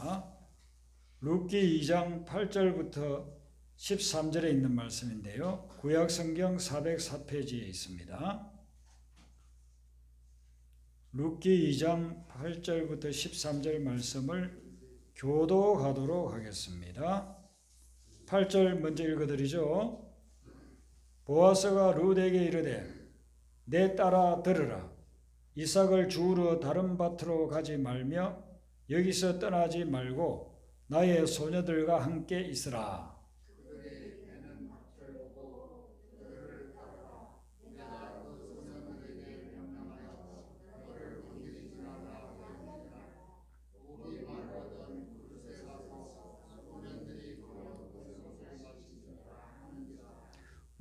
말씀입니다. 룻기 2장 8절부터 13절에 있는 말씀인데요. 구약성경 404페이지에 있습니다. 룻기 2장 8절부터 13절 말씀을 교도하도록 하겠습니다. 8절 먼저 읽어드리죠. 보아스가 룻에게 이르되 내 딸아 들으라. 이삭을 주우러 다른 밭으로 가지 말며 여기서 떠나지 말고 나의 소녀들과 함께 있으라.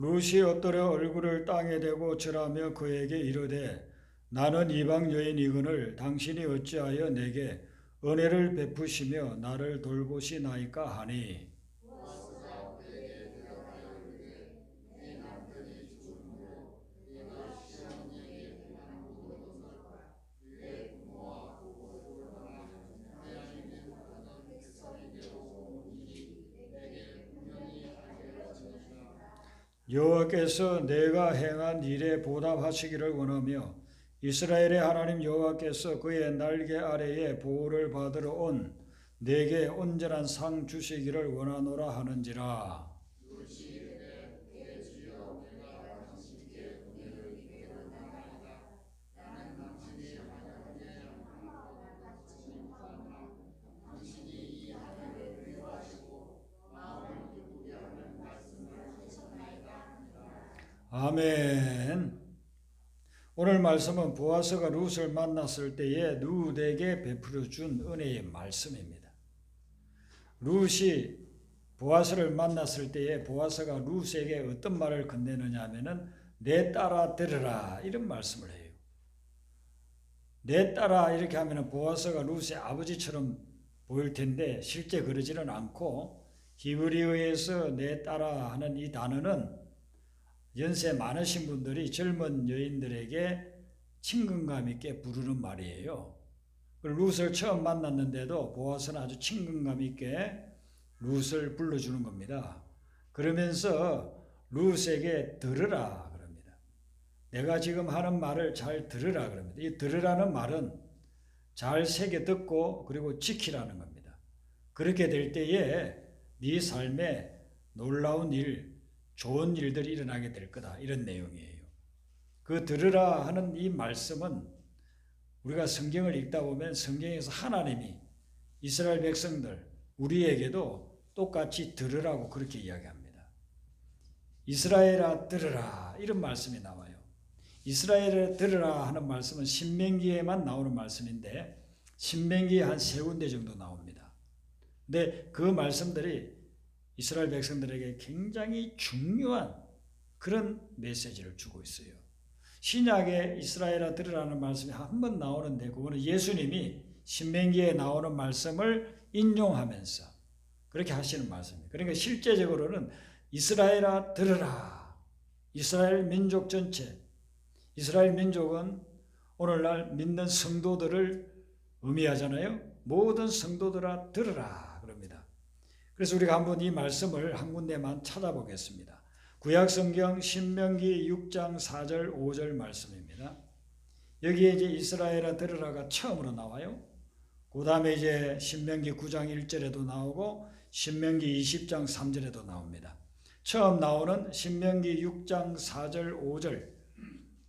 룻이 엎드려 얼굴을 땅에 대고 절하며 그에게 이르되 나는 이방 여인이거늘 당신이 어찌하여 내게 은혜를 베푸시며 나를 돌보시나이까 하니 여호와께서 내가 행한 일에 보답하시기를 원하며 이스라엘의 하나님 여호와께서 그의 날개 아래에 보호를 받으러 온 내게 온전한 상 주시기를 원하노라 하는지라. 아멘. 오늘 말씀은 보아스가 룻을 만났을 때에 룻에게 베풀어 준 은혜의 말씀입니다. 룻이 보아스를 만났을 때에 보아스가 룻에게 어떤 말을 건네느냐 하면은 내 딸아 들으라 이런 말씀을 해요. 내 딸아 이렇게 하면은 보아스가 룻의 아버지처럼 보일 텐데 실제 그러지는 않고 히브리어에서 내 딸아 하는 이 단어는 연세 많으신 분들이 젊은 여인들에게 친근감 있게 부르는 말이에요. 룻을 처음 만났는데도 보아스는 아주 친근감 있게 룻을 불러주는 겁니다. 그러면서 룻에게 들으라 그럽니다. 내가 지금 하는 말을 잘 들으라 그럽니다. 이 들으라는 말은 잘 새겨 듣고 그리고 지키라는 겁니다. 그렇게 될 때에 네 삶에 놀라운 일, 좋은 일들이 일어나게 될 거다. 이런 내용이에요. 그 들으라 하는 이 말씀은 우리가 성경을 읽다 보면 성경에서 하나님이 이스라엘 백성들, 우리에게도 똑같이 들으라고 그렇게 이야기합니다. 이스라엘아 들으라 이런 말씀이 나와요. 이스라엘아 들으라 하는 말씀은 신명기에만 나오는 말씀인데 신명기에 한 3군데 정도 나옵니다. 근데 그 말씀들이 이스라엘 백성들에게 굉장히 중요한 그런 메시지를 주고 있어요. 신약에 이스라엘아 들으라는 말씀이 한 번 나오는데 그거는 예수님이 신명기에 나오는 말씀을 인용하면서 그렇게 하시는 말씀입니다. 그러니까 실제적으로는 이스라엘아 들으라. 이스라엘 민족 전체, 이스라엘 민족은 오늘날 믿는 성도들을 의미하잖아요. 모든 성도들아 들으라. 그래서 우리가 한번 이 말씀을 한 군데만 찾아보겠습니다. 구약성경 신명기 6장 4절 5절 말씀입니다. 여기에 이제 이스라엘아 들으라가 처음으로 나와요. 그 다음에 이제 신명기 9장 1절에도 나오고 신명기 20장 3절에도 나옵니다. 처음 나오는 신명기 6장 4절 5절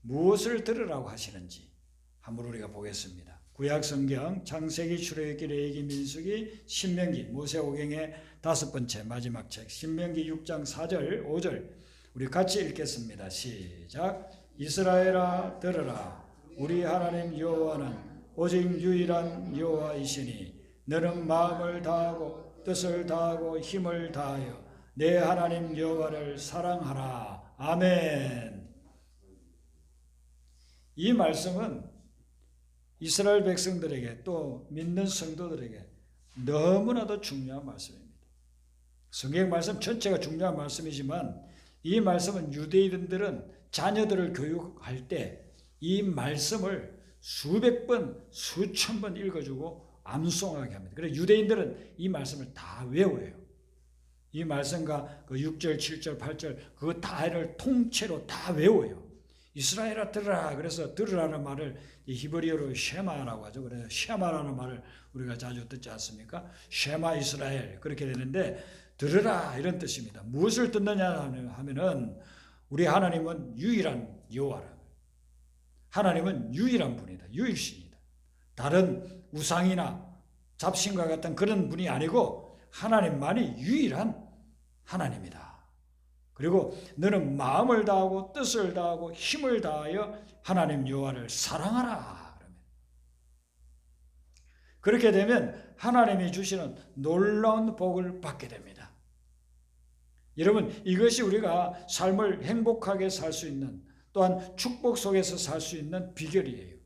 무엇을 들으라고 하시는지 한번 우리가 보겠습니다. 구약성경 창세기, 출애굽기, 레위기, 민수기, 신명기, 모세오경의 5번째 마지막 책 신명기 6장 4절 5절 우리 같이 읽겠습니다. 시작. 이스라엘아 들으라. 우리 하나님 여호와는 오직 유일한 여호와이시니 너는 마음을 다하고 뜻을 다하고 힘을 다하여 내 하나님 여호와를 사랑하라. 아멘. 이 말씀은 이스라엘 백성들에게 또 믿는 성도들에게 너무나도 중요한 말씀입니다. 성경 말씀 전체가 중요한 말씀이지만 이 말씀은 유대인들은 자녀들을 교육할 때 이 말씀을 수백 번, 수천 번 읽어주고 암송하게 합니다. 그래서 유대인들은 이 말씀을 다 외워요. 이 말씀과 그 6절, 7절, 8절 그거 다를 통째로 다 외워요. 이스라엘아 들으라. 그래서 들으라는 말을 히브리어로 쉐마라고 하죠. 그래서 쉐마라는 말을 우리가 자주 듣지 않습니까? 쉐마 이스라엘 그렇게 되는데 들으라 이런 뜻입니다. 무엇을 듣느냐 하면은 우리 하나님은 유일한 여호와라. 하나님은 유일한 분이다. 유일신이다. 다른 우상이나 잡신과 같은 그런 분이 아니고 하나님만이 유일한 하나님이다. 그리고 너는 마음을 다하고 뜻을 다하고 힘을 다하여 하나님 여호와를 사랑하라. 그렇게 되면 하나님이 주시는 놀라운 복을 받게 됩니다. 여러분, 이것이 우리가 삶을 행복하게 살 수 있는, 또한 축복 속에서 살 수 있는 비결이에요.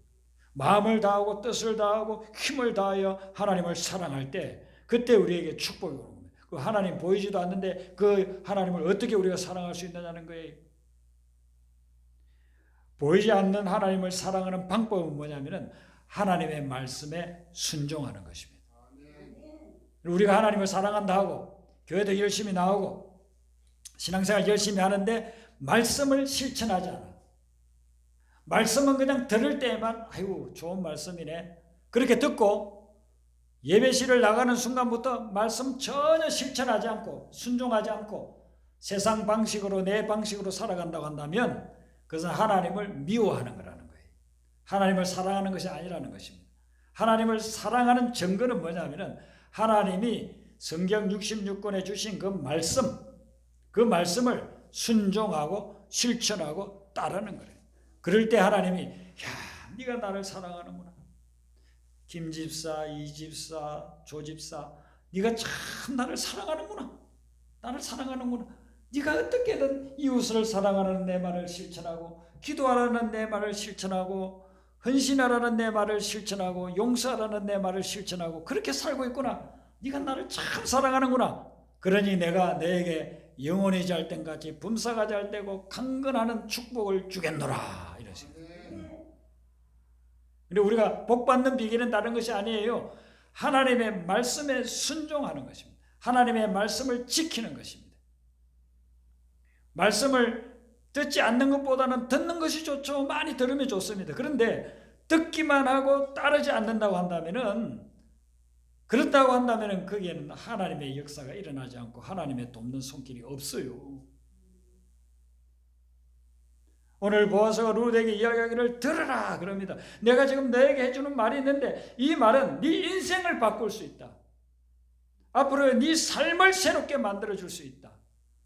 마음을 다하고 뜻을 다하고 힘을 다하여 하나님을 사랑할 때 그때 우리에게 축복이 오는 겁니다. 그 하나님 보이지도 않는데 그 하나님을 어떻게 우리가 사랑할 수 있느냐는 거예요. 보이지 않는 하나님을 사랑하는 방법은 뭐냐면은 하나님의 말씀에 순종하는 것입니다. 우리가 하나님을 사랑한다 하고 교회도 열심히 나오고 신앙생활 열심히 하는데 말씀을 실천하지 않아. 말씀은 그냥 들을 때만 아이고 좋은 말씀이네 그렇게 듣고 예배실을 나가는 순간부터 말씀 전혀 실천하지 않고 순종하지 않고 세상 방식으로 내 방식으로 살아간다고 한다면 그것은 하나님을 미워하는 거라는 거예요. 하나님을 사랑하는 것이 아니라는 것입니다. 하나님을 사랑하는 증거는 뭐냐면 하나님이 성경 66권에 주신 그 말씀을 순종하고 실천하고 따르는 거예요. 그럴 때 하나님이 야, 네가 나를 사랑하는구나. 김 집사, 이 집사, 조 집사, 네가 참 나를 사랑하는구나. 나를 사랑하는구나. 네가 어떻게든 이웃을 사랑하는 내 말을 실천하고 기도하라는 내 말을 실천하고 헌신하라는 내 말을 실천하고 용서하라는 내 말을 실천하고 그렇게 살고 있구나. 네가 나를 참 사랑하는구나. 그러니 내가 너에게 영혼이 잘 땐 같이 범사가 잘 되고 강건하는 축복을 주겠노라. 이러십니다. 근데 우리가 복받는 비결은 다른 것이 아니에요. 하나님의 말씀에 순종하는 것입니다. 하나님의 말씀을 지키는 것입니다. 말씀을 듣지 않는 것보다는 듣는 것이 좋죠. 많이 들으면 좋습니다. 그런데 듣기만 하고 따르지 않는다고 한다면은 그렇다고 한다면 거기에는 하나님의 역사가 일어나지 않고 하나님의 돕는 손길이 없어요. 오늘 보아서가 룻에게 이야기하기를 들으라 그럽니다. 내가 지금 너에게 해주는 말이 있는데 이 말은 네 인생을 바꿀 수 있다. 앞으로 네 삶을 새롭게 만들어줄 수 있다.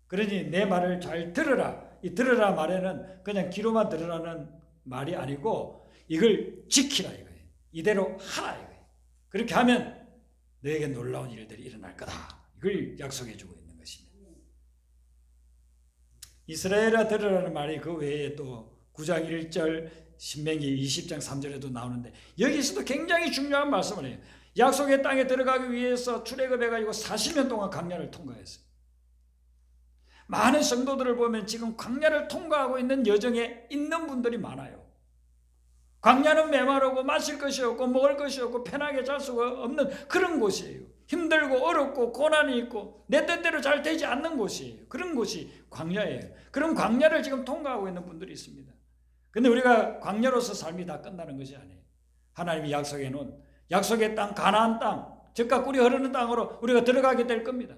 그러니 내 말을 잘 들으라. 이 들으라 말에는 그냥 귀로만 들으라는 말이 아니고 이걸 지키라 이거예요. 이대로 하라 이거예요. 그렇게 하면 너에게 놀라운 일들이 일어날 거다. 이걸 약속해 주고 있는 것입니다. 이스라엘아 들으라는 말이 그 외에 또 9장 1절 신명기 20장 3절에도 나오는데 여기서도 굉장히 중요한 말씀을 해요. 약속의 땅에 들어가기 위해서 출애굽해가지고 40년 동안 광야를 통과했어요. 많은 성도들을 보면 지금 광야를 통과하고 있는 여정에 있는 분들이 많아요. 광야는 메마르고 마실 것이 없고 먹을 것이 없고 편하게 잘 수가 없는 그런 곳이에요. 힘들고 어렵고 고난이 있고 내 뜻대로 잘 되지 않는 곳이에요. 그런 곳이 광야예요. 그런 광야를 지금 통과하고 있는 분들이 있습니다. 근데 우리가 광야로서 삶이 다 끝나는 것이 아니에요. 하나님이 약속해 놓은 약속의 땅 가나안 땅 젖과 꿀이 흐르는 땅으로 우리가 들어가게 될 겁니다.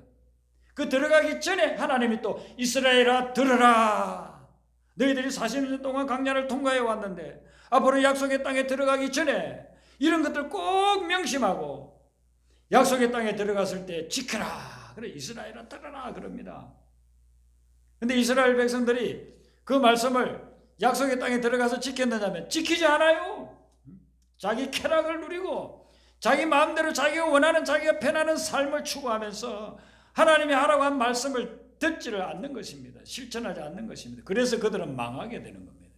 그 들어가기 전에 하나님이 또 이스라엘아 들으라. 너희들이 40년 동안 광야를 통과해 왔는데 앞으로 약속의 땅에 들어가기 전에 이런 것들 꼭 명심하고 약속의 땅에 들어갔을 때 지켜라. 그래 이스라엘아 들으라 그럽니다. 근데 이스라엘 백성들이 그 말씀을 약속의 땅에 들어가서 지켰느냐면 지키지 않아요. 자기 쾌락을 누리고 자기 마음대로 자기가 원하는 자기가 편하는 삶을 추구하면서 하나님이 하라고 한 말씀을 듣지를 않는 것입니다. 실천하지 않는 것입니다. 그래서 그들은 망하게 되는 겁니다.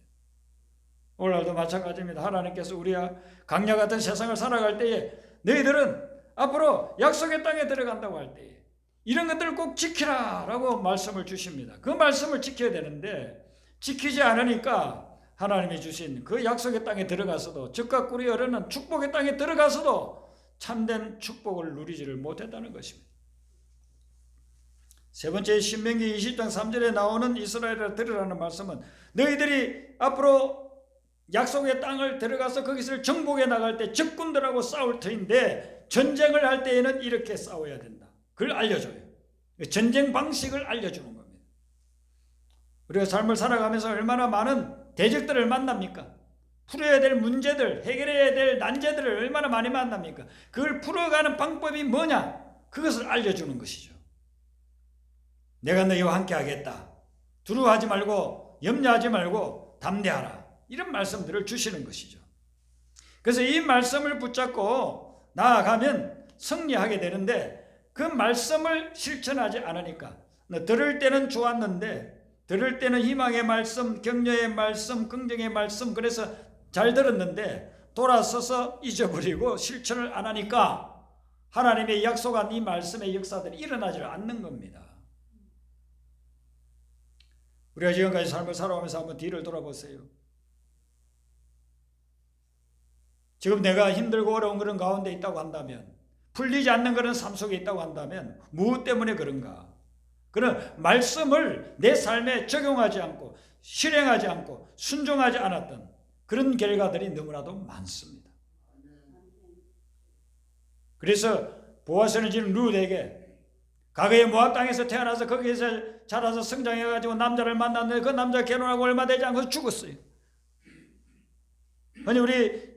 오늘날도 마찬가지입니다. 하나님께서 우리가 광야 같은 세상을 살아갈 때에 너희들은 앞으로 약속의 땅에 들어간다고 할 때에 이런 것들을 꼭 지키라 라고 말씀을 주십니다. 그 말씀을 지켜야 되는데 지키지 않으니까 하나님이 주신 그 약속의 땅에 들어가서도 젖과 꿀이 흐르는 축복의 땅에 들어가서도 참된 축복을 누리지를 못했다는 것입니다. 세 번째, 신명기 20장 3절에 나오는 이스라엘을 들으라는 말씀은 너희들이 앞으로 약속의 땅을 들어가서 거기서 정복해 나갈 때 적군들하고 싸울 터인데 전쟁을 할 때에는 이렇게 싸워야 된다. 그걸 알려줘요. 전쟁 방식을 알려주는 겁니다. 우리가 삶을 살아가면서 얼마나 많은 대적들을 만납니까? 풀어야 될 문제들, 해결해야 될 난제들을 얼마나 많이 만납니까? 그걸 풀어가는 방법이 뭐냐? 그것을 알려주는 것이죠. 내가 너희와 함께 하겠다. 두려워하지 말고 염려하지 말고 담대하라. 이런 말씀들을 주시는 것이죠. 그래서 이 말씀을 붙잡고 나아가면 승리하게 되는데 그 말씀을 실천하지 않으니까 들을 때는 좋았는데 들을 때는 희망의 말씀, 격려의 말씀, 긍정의 말씀 그래서 잘 들었는데 돌아서서 잊어버리고 실천을 안 하니까 하나님의 약속한 이 말씀의 역사들이 일어나지 않는 겁니다. 우리가 지금까지 삶을 살아오면서 한번 뒤를 돌아보세요. 지금 내가 힘들고 어려운 그런 가운데 있다고 한다면 풀리지 않는 그런 삶 속에 있다고 한다면 무엇 때문에 그런가? 그런 말씀을 내 삶에 적용하지 않고 실행하지 않고 순종하지 않았던 그런 결과들이 너무나도 많습니다. 그래서 보아스는 지금 룻에게 과거에 모압 땅에서 태어나서 거기에서 자라서 성장해가지고 남자를 만났는데 그 남자 결혼하고 얼마 되지 않고 죽었어요. 아니 우리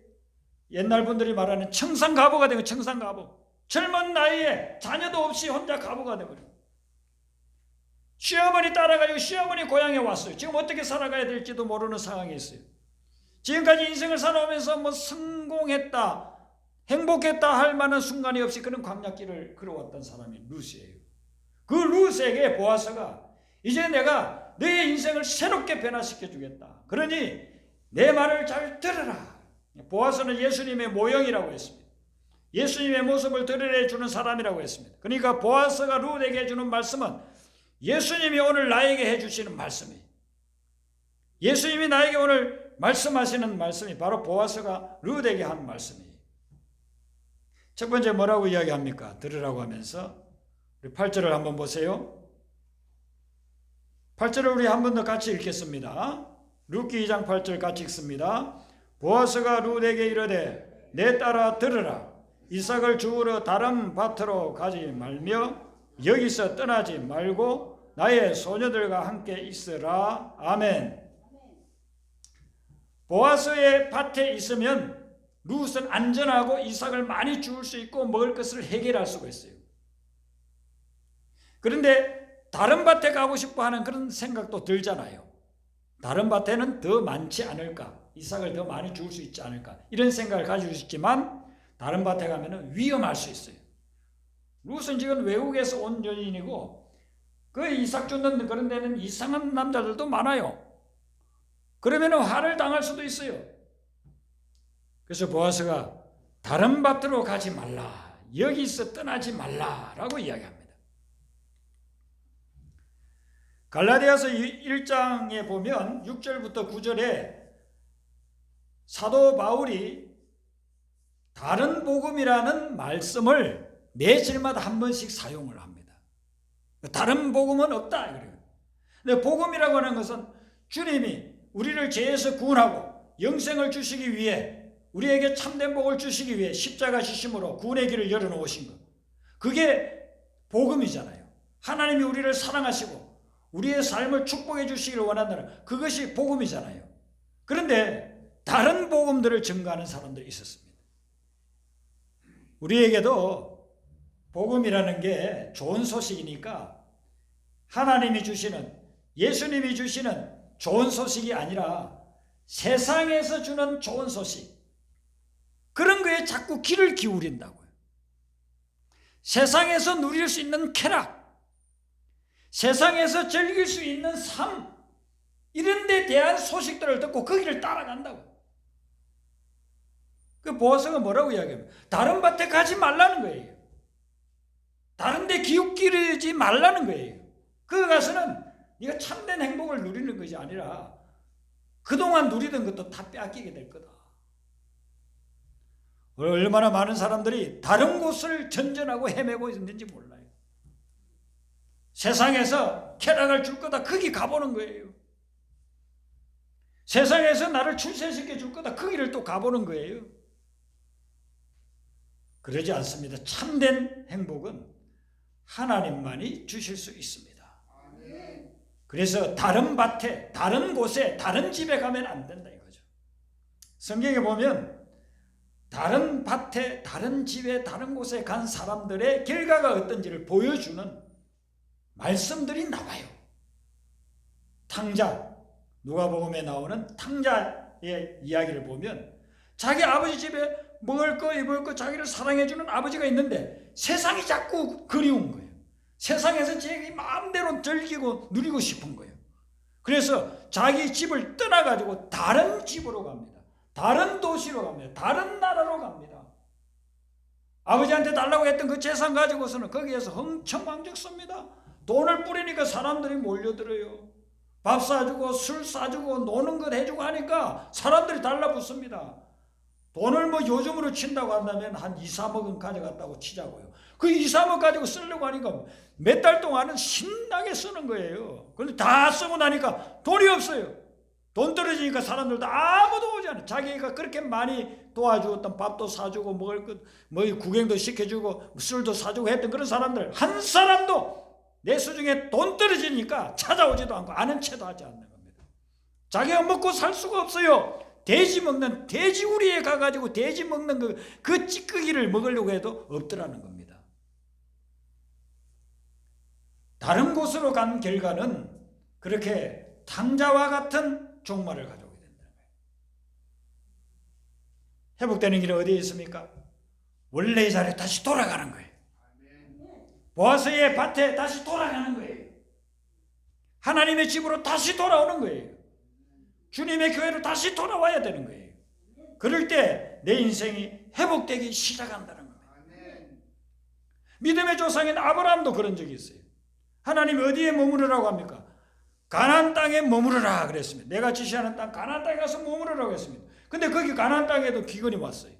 옛날 분들이 말하는 청산가보가 되고 청산가보. 젊은 나이에 자녀도 없이 혼자 가보가 되버려요. 시어머니 따라가지고 시어머니 고향에 왔어요. 지금 어떻게 살아가야 될지도 모르는 상황에 있어요. 지금까지 인생을 살아오면서 뭐 성공했다, 행복했다 할 만한 순간이 없이 그런 광야길을 걸어왔던 사람이 룻이에요. 그 룻에게 보아스가 이제 내가 너의 인생을 새롭게 변화시켜 주겠다. 그러니 내 말을 잘 들으라. 보아스는 예수님의 모형이라고 했습니다. 예수님의 모습을 드러내주는 사람이라고 했습니다. 그러니까 보아스가 룻에게 해주는 말씀은 예수님이 오늘 나에게 해주시는 말씀이에요. 예수님이 나에게 오늘 말씀하시는 말씀이 바로 보아스가 룻에게 한 말씀이에요. 첫 번째 뭐라고 이야기합니까? 들으라고 하면서 우리 8절을 한번 보세요. 8절을 우리 한 번 더 같이 읽겠습니다. 룻기 2장 8절 같이 읽습니다. 보아스가 룻에게 이르되 내 딸아 들으라. 이삭을 주우러 다른 밭으로 가지 말며 여기서 떠나지 말고 나의 소녀들과 함께 있으라. 아멘. 보아스의 밭에 있으면 룻은 안전하고 이삭을 많이 주울 수 있고 먹을 것을 해결할 수가 있어요. 그런데 다른 밭에 가고 싶어 하는 그런 생각도 들잖아요. 다른 밭에는 더 많지 않을까? 이삭을 더 많이 주울 수 있지 않을까? 이런 생각을 가지고 있지만 다른 밭에 가면 위험할 수 있어요. 룻은 지금 외국에서 온 여인이고 그 이삭 주는 그런 데는 이상한 남자들도 많아요. 그러면 화를 당할 수도 있어요. 그래서 보아스가 다른 밭으로 가지 말라. 여기서 떠나지 말라라고 이야기합니다. 갈라디아서 1장에 보면 6절부터 9절에 사도 바울이 다른 복음이라는 말씀을 매절마다 한 번씩 사용을 합니다. 다른 복음은 없다. 근데 복음이라고 하는 것은 주님이 우리를 죄에서 구원하고 영생을 주시기 위해 우리에게 참된 복을 주시기 위해 십자가 지심으로 구원의 길을 열어놓으신 것. 그게 복음이잖아요. 하나님이 우리를 사랑하시고 우리의 삶을 축복해 주시기를 원한다는 그것이 복음이잖아요. 그런데 다른 복음들을 증거하는 사람들이 있었습니다. 우리에게도 복음이라는 게 좋은 소식이니까 하나님이 주시는 예수님이 주시는 좋은 소식이 아니라 세상에서 주는 좋은 소식 그런 거에 자꾸 귀를 기울인다고요. 세상에서 누릴 수 있는 쾌락 세상에서 즐길 수 있는 삶 이런 데 대한 소식들을 듣고 거기를 따라간다고. 그 보아스가 뭐라고 이야기합니까? 다른 밭에 가지 말라는 거예요. 다른 데 기웃기르지 말라는 거예요. 거기 가서는 네가 참된 행복을 누리는 것이 아니라 그동안 누리던 것도 다 빼앗기게 될 거다. 얼마나 많은 사람들이 다른 곳을 전전하고 헤매고 있는지 몰라요. 세상에서 쾌락을 줄 거다 거기 가보는 거예요. 세상에서 나를 출세시켜 줄 거다 거기를 또 가보는 거예요. 그러지 않습니다. 참된 행복은 하나님만이 주실 수 있습니다. 그래서 다른 밭에, 다른 곳에, 다른 집에 가면 안 된다 이거죠. 성경에 보면 다른 밭에, 다른 집에, 다른 곳에 간 사람들의 결과가 어떤지를 보여주는 말씀들이 나와요. 탕자, 누가복음에 나오는 탕자의 이야기를 보면 자기 아버지 집에 먹을 거 입을 거 자기를 사랑해주는 아버지가 있는데 세상이 자꾸 그리운 거예요. 세상에서 자기 마음대로 즐기고 누리고 싶은 거예요. 그래서 자기 집을 떠나가지고 다른 집으로 갑니다. 다른 도시로 갑니다. 다른 나라로 갑니다. 아버지한테 달라고 했던 그 재산 가지고서는 거기에서 흥청망청 씁니다. 돈을 뿌리니까 사람들이 몰려들어요. 밥 사주고 술 사주고 노는 것 해주고 하니까 사람들이 달라붙습니다. 돈을 뭐 요즘으로 친다고 한다면 한 2, 3억은 가져갔다고 치자고요. 그 2, 3억 가지고 쓰려고 하니까 몇 달 동안은 신나게 쓰는 거예요. 그런데 다 쓰고 나니까 돈이 없어요. 돈 떨어지니까 사람들도 아무도 오지 않아요. 자기가 그렇게 많이 도와주었던 밥도 사주고 먹을 것, 뭐 구경도 시켜주고 술도 사주고 했던 그런 사람들 한 사람도 내 수중에 돈 떨어지니까 찾아오지도 않고 아는 체도 하지 않는 겁니다. 자기가 먹고 살 수가 없어요. 돼지 먹는 돼지우리에 가가지고 돼지 먹는 그 찌꺼기를 먹으려고 해도 없더라는 겁니다. 다른 곳으로 간 결과는 그렇게 탕자와 같은 종말을 가져오게 된다는 거예요. 회복되는 길은 어디에 있습니까? 원래의 자리에 다시 돌아가는 거예요. 보아스의 밭에 다시 돌아가는 거예요. 하나님의 집으로 다시 돌아오는 거예요. 주님의 교회로 다시 돌아와야 되는 거예요. 그럴 때 내 인생이 회복되기 시작한다는 겁니다. 믿음의 조상인 아브라함도 그런 적이 있어요. 하나님이 어디에 머무르라고 합니까? 가나안 땅에 머무르라 그랬습니다. 내가 지시하는 땅 가나안 땅에 가서 머무르라고 했습니다. 근데 거기 가나안 땅에도 기근이 왔어요.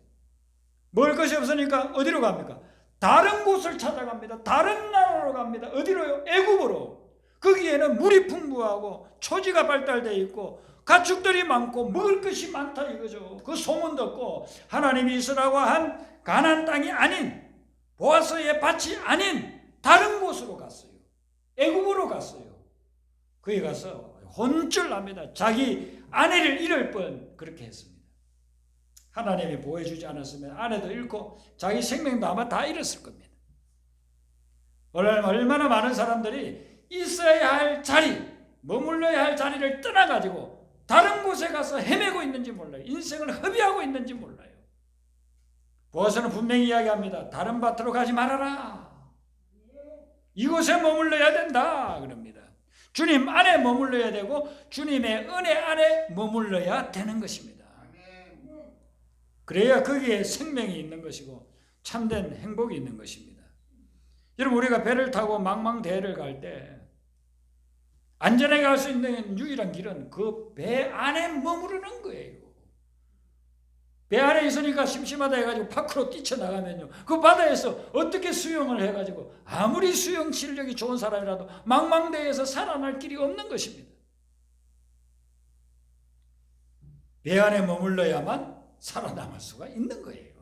먹을 것이 없으니까 어디로 갑니까? 다른 곳을 찾아갑니다. 다른 나라로 갑니다. 어디로요? 애굽으로. 거기에는 물이 풍부하고 초지가 발달되어 있고 가축들이 많고 먹을 것이 많다 이거죠. 그 소문 듣고 하나님이 있으라고 한 가나안 땅이 아닌 보아스의 밭이 아닌 다른 곳으로 갔어요. 애굽으로 갔어요. 거기 가서 혼쭐납니다. 자기 아내를 잃을 뻔 그렇게 했습니다. 하나님이 보호해주지 않았으면 아내도 잃고 자기 생명도 아마 다 잃었을 겁니다. 얼마나 많은 사람들이 있어야 할 자리, 머물러야 할 자리를 떠나가지고 다른 곳에 가서 헤매고 있는지 몰라요. 인생을 허비하고 있는지 몰라요. 보아스는 분명히 이야기합니다. 다른 밭으로 가지 말아라. 이곳에 머물러야 된다 그럽니다. 주님 안에 머물러야 되고 주님의 은혜 안에 머물러야 되는 것입니다. 그래야 거기에 생명이 있는 것이고 참된 행복이 있는 것입니다. 여러분 우리가 배를 타고 망망대해를 갈 때 안전하게 갈 수 있는 유일한 길은 그 배 안에 머무르는 거예요. 배 안에 있으니까 심심하다 해가지고 밖으로 뛰쳐나가면요 그 바다에서 어떻게 수영을 해가지고 아무리 수영 실력이 좋은 사람이라도 망망대해에서 살아날 길이 없는 것입니다. 배 안에 머물러야만 살아남을 수가 있는 거예요.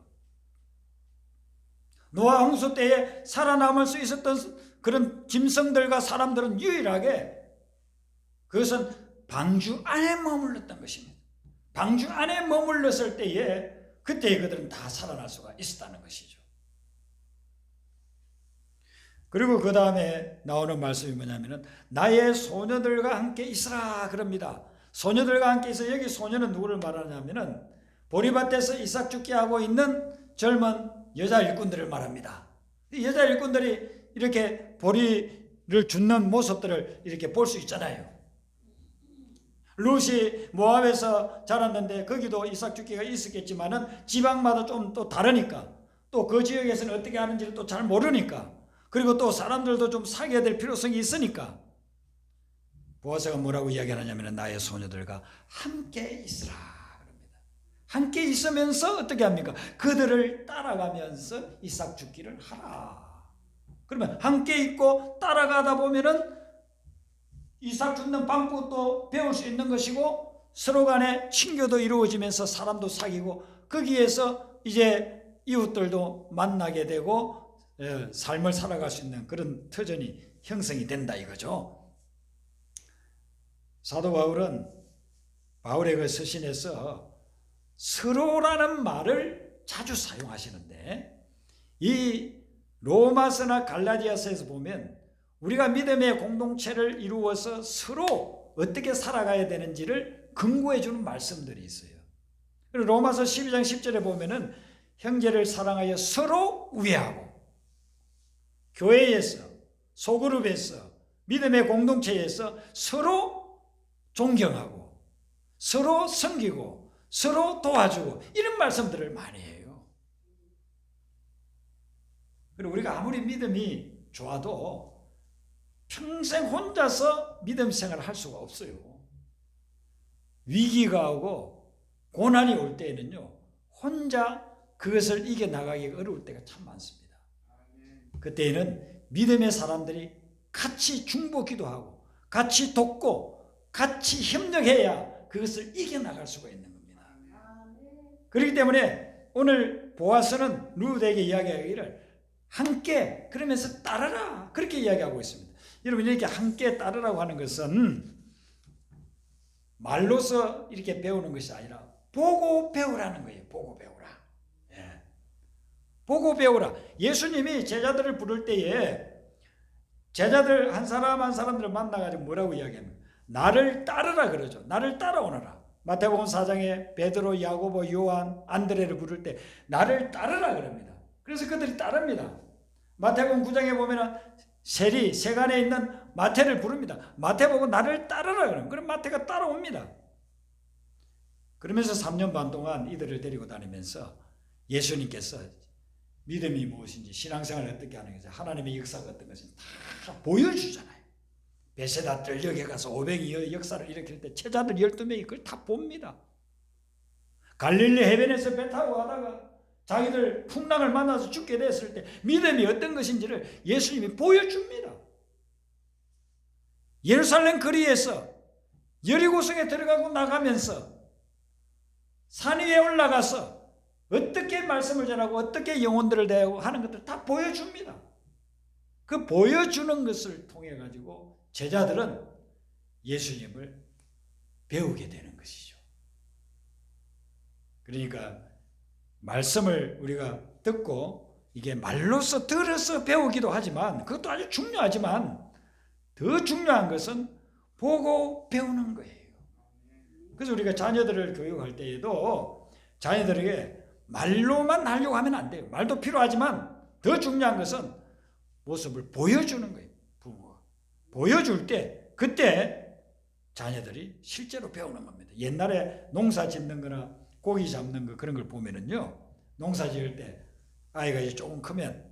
노아 홍수 때에 살아남을 수 있었던 그런 짐승들과 사람들은 유일하게 그것은 방주 안에 머물렀던 것입니다. 방주 안에 머물렀을 때에 그때 그들은 다 살아날 수가 있었다는 것이죠. 그리고 그 다음에 나오는 말씀이 뭐냐면은 나의 소녀들과 함께 있으라 그럽니다. 소녀들과 함께 있어. 여기 소녀는 누구를 말하냐면은 보리밭에서 이삭 죽게 하고 있는 젊은 여자 일꾼들을 말합니다. 이 여자 일꾼들이 이렇게 보리를 줍는 모습들을 이렇게 볼 수 있잖아요. 룻이 모압에서 자랐는데 거기도 이삭 죽기가 있었겠지만은 지방마다 좀 또 다르니까 또 그 지역에서는 어떻게 하는지를 또 잘 모르니까 그리고 또 사람들도 좀 사귀어야 될 필요성이 있으니까 보아스가 뭐라고 이야기하냐면 나의 소녀들과 함께 있으라 그럽니다. 함께 있으면서 어떻게 합니까? 그들을 따라가면서 이삭 죽기를 하라. 그러면 함께 있고 따라가다 보면은 이삭 죽는 방법도 배울 수 있는 것이고 서로 간에 친교도 이루어지면서 사람도 사귀고 거기에서 이제 이웃들도 만나게 되고 삶을 살아갈 수 있는 그런 터전이 형성이 된다 이거죠. 사도 바울은 바울의 그 서신에서 서로라는 말을 자주 사용하시는데 이 로마서나 갈라디아서에서 보면 우리가 믿음의 공동체를 이루어서 서로 어떻게 살아가야 되는지를 근거해 주는 말씀들이 있어요. 로마서 12장 10절에 보면은 형제를 사랑하여 서로 우애하고 교회에서 소그룹에서 믿음의 공동체에서 서로 존경하고 서로 섬기고 서로 도와주고 이런 말씀들을 많이 해요. 그리고 우리가 아무리 믿음이 좋아도 평생 혼자서 믿음 생활을 할 수가 없어요. 위기가 오고 고난이 올 때에는요, 혼자 그것을 이겨나가기가 어려울 때가 참 많습니다. 그때에는 믿음의 사람들이 같이 중보기도 하고 같이 돕고 같이 협력해야 그것을 이겨나갈 수가 있는 겁니다. 그렇기 때문에 오늘 보아서는 루드에게 이야기하기를 함께 그러면서 따르라 그렇게 이야기하고 있습니다. 여러분 이렇게 함께 따르라고 하는 것은 말로서 이렇게 배우는 것이 아니라 보고 배우라는 거예요. 보고 배우라. 예. 보고 배우라. 예수님이 제자들을 부를 때에 제자들 한 사람 한 사람들을 만나가지고 뭐라고 이야기합니까? 나를 따르라 그러죠. 나를 따라오너라. 마태복음 4장에 베드로, 야고보, 요한, 안드레를 부를 때 나를 따르라 그럽니다. 그래서 그들이 따릅니다. 마태복음 9장에 보면은 세간에 있는 마태를 부릅니다. 마태 보고 나를 따르라 그러면 그럼 마태가 따라옵니다. 그러면서 3년 반 동안 이들을 데리고 다니면서 예수님께서 믿음이 무엇인지 신앙생활을 어떻게 하는 것인지 하나님의 역사가 어떤 것인지 다 보여주잖아요. 베세다 들녘에 가서 500의 역사를 일으킬 때 제자들 12명이 그걸 다 봅니다. 갈릴리 해변에서 배 타고 가다가 자기들 풍랑을 만나서 죽게 됐을 때 믿음이 어떤 것인지를 예수님이 보여줍니다. 예루살렘 거리에서 여리고성에 들어가고 나가면서 산 위에 올라가서 어떻게 말씀을 전하고 어떻게 영혼들을 대하고 하는 것들 다 보여줍니다. 그 보여주는 것을 통해 가지고 제자들은 예수님을 배우게 되는 것이죠. 그러니까 말씀을 우리가 듣고 이게 말로서 들어서 배우기도 하지만 그것도 아주 중요하지만 더 중요한 것은 보고 배우는 거예요. 그래서 우리가 자녀들을 교육할 때에도 자녀들에게 말로만 하려고 하면 안 돼요. 말도 필요하지만 더 중요한 것은 모습을 보여주는 거예요. 부모가 보여줄 때 그때 자녀들이 실제로 배우는 겁니다. 옛날에 농사 짓는 거나 고기 잡는 거 그런 걸 보면은요, 농사 지을 때 아이가 이제 조금 크면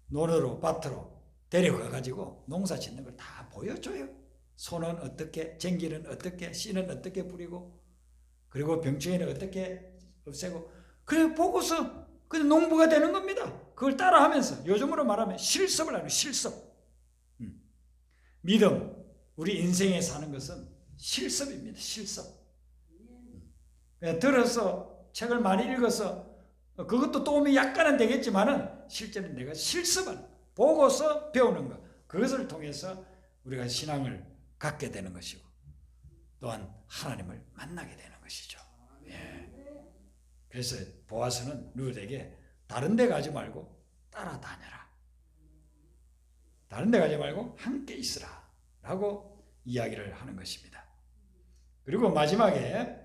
논으로 밭으로 데려가 가지고 농사 짓는 걸 다 보여줘요. 소는 어떻게, 쟁기는 어떻게, 씨는 어떻게 뿌리고, 그리고 병충해는 어떻게 없애고, 그래 보고서 그 농부가 되는 겁니다. 그걸 따라하면서 요즘으로 말하면 실습을 하는 실습. 믿음, 우리 인생에 사는 것은 실습입니다. 실습. 들어서 책을 많이 읽어서 그것도 도움이 약간은 되겠지만은 실제로 내가 실습을 보고서 배우는 것, 그것을 통해서 우리가 신앙을 갖게 되는 것이고 또한 하나님을 만나게 되는 것이죠. 예. 그래서 보아서는 루드에게 다른 데 가지 말고 따라다녀라. 다른 데 가지 말고 함께 있으라 라고 이야기를 하는 것입니다. 그리고 마지막에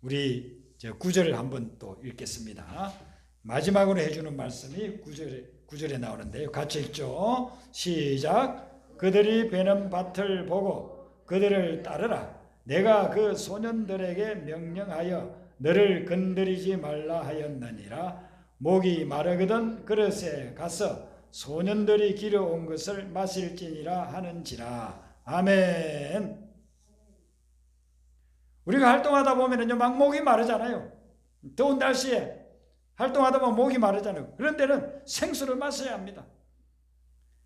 우리 9절을 한번 또 읽겠습니다. 마지막으로 해주는 말씀이 9절에 나오는데요. 같이 읽죠. 시작. 그들이 베는 밭을 보고 그들을 따르라. 내가 그 소년들에게 명령하여 너를 건드리지 말라 하였느니라. 목이 마르거든 그릇에 가서 소년들이 기려온 것을 마실지니라 하는지라. 아멘. 우리가 활동하다 보면은요, 막 목이 마르잖아요. 더운 날씨에 활동하다 보면 목이 마르잖아요. 그런 때는 생수를 마셔야 합니다.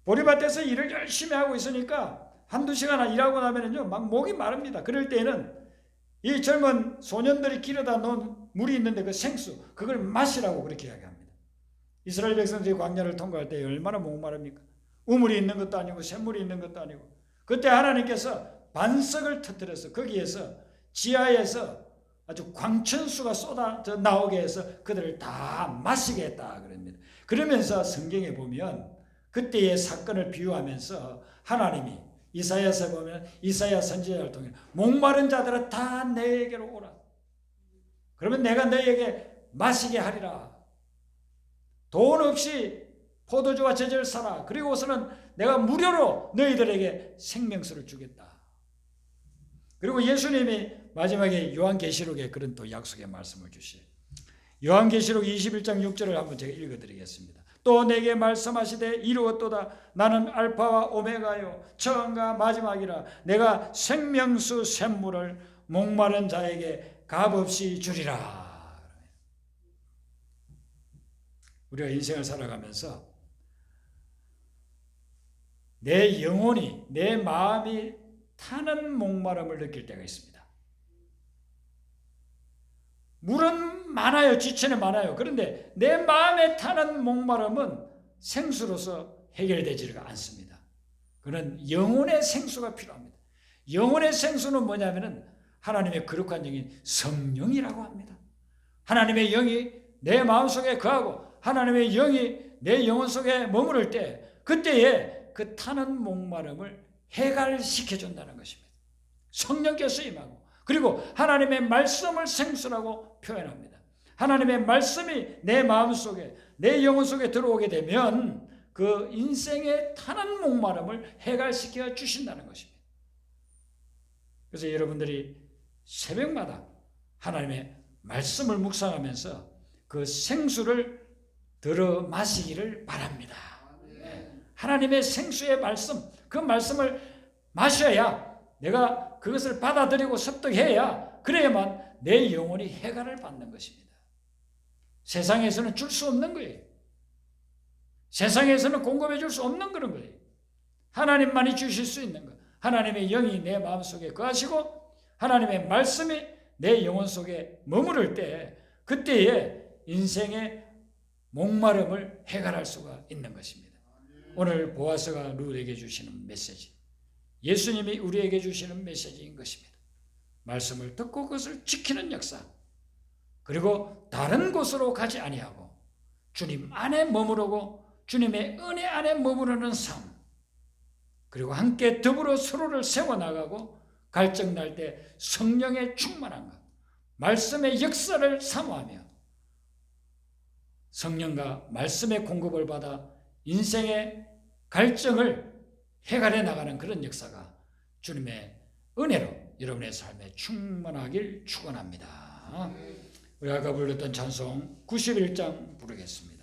보리밭에서 일을 열심히 하고 있으니까 한두 시간 일하고 나면은요, 막 목이 마릅니다. 그럴 때는 이 젊은 소년들이 길어다 놓은 물이 있는데 그 생수, 그걸 마시라고 그렇게 이야기합니다. 이스라엘 백성들이 광야를 통과할 때 얼마나 목마릅니까? 우물이 있는 것도 아니고 샘물이 있는 것도 아니고. 그때 하나님께서 반석을 터뜨려서 거기에서 지하에서 아주 광천수가 쏟아져 나오게 해서 그들을 다 마시게 했다 그럽니다. 그러면서 성경에 보면 그때의 사건을 비유하면서 하나님이 이사야서 보면 이사야 선지자를 통해 목마른 자들은 다 내게로 오라. 그러면 내가 너에게 마시게 하리라. 돈 없이 포도주와 제재를 사라. 그리고서는 내가 무료로 너희들에게 생명수를 주겠다. 그리고 예수님이 마지막에 요한계시록에 그런 또 약속의 말씀을 주시요. 요한계시록 21장 6절을 한번 제가 읽어드리겠습니다. 또 내게 말씀하시되 이루었도다. 나는 알파와 오메가요 처음과 마지막이라. 내가 생명수 샘물을 목마른 자에게 값없이 주리라. 우리가 인생을 살아가면서 내 영혼이, 내 마음이 타는 목마름을 느낄 때가 있습니다. 물은 많아요. 지천에 많아요. 그런데 내 마음에 타는 목마름은 생수로서 해결되지가 않습니다. 그는 영혼의 생수가 필요합니다. 영혼의 생수는 뭐냐면은 하나님의 거룩한 영인 성령이라고 합니다. 하나님의 영이 내 마음속에 거하고 하나님의 영이 내 영혼 속에 머무를 때 그때에 그 타는 목마름을 해갈시켜 준다는 것입니다. 성령께서 임하고 그리고 하나님의 말씀을 생수라고 표현합니다. 하나님의 말씀이 내 마음속에 내 영혼 속에 들어오게 되면 그 인생의 타는 목마름을 해갈시켜 주신다는 것입니다. 그래서 여러분들이 새벽마다 하나님의 말씀을 묵상하면서 그 생수를 들어 마시기를 바랍니다. 하나님의 생수의 말씀, 그 말씀을 마셔야 내가 그것을 받아들이고 습득해야 그래야만 내 영혼이 해갈을 받는 것입니다. 세상에서는 줄 수 없는 거예요. 세상에서는 공급해 줄 수 없는 그런 거예요. 하나님만이 주실 수 있는 것. 하나님의 영이 내 마음속에 거하시고 하나님의 말씀이 내 영혼 속에 머무를 때 그때에 인생의 목마름을 해갈할 수가 있는 것입니다. 오늘 보아스가 룻에게 주시는 메시지, 예수님이 우리에게 주시는 메시지인 것입니다. 말씀을 듣고 그것을 지키는 역사, 그리고 다른 곳으로 가지 아니하고 주님 안에 머무르고 주님의 은혜 안에 머무르는 삶, 그리고 함께 더불어 서로를 세워나가고 갈증날 때 성령의 충만한 것, 말씀의 역사를 사모하며 성령과 말씀의 공급을 받아 인생의 갈증을 해갈해 나가는 그런 역사가 주님의 은혜로 여러분의 삶에 충만하길 축원합니다. 우리 아까 불렀던 찬송 91장 부르겠습니다.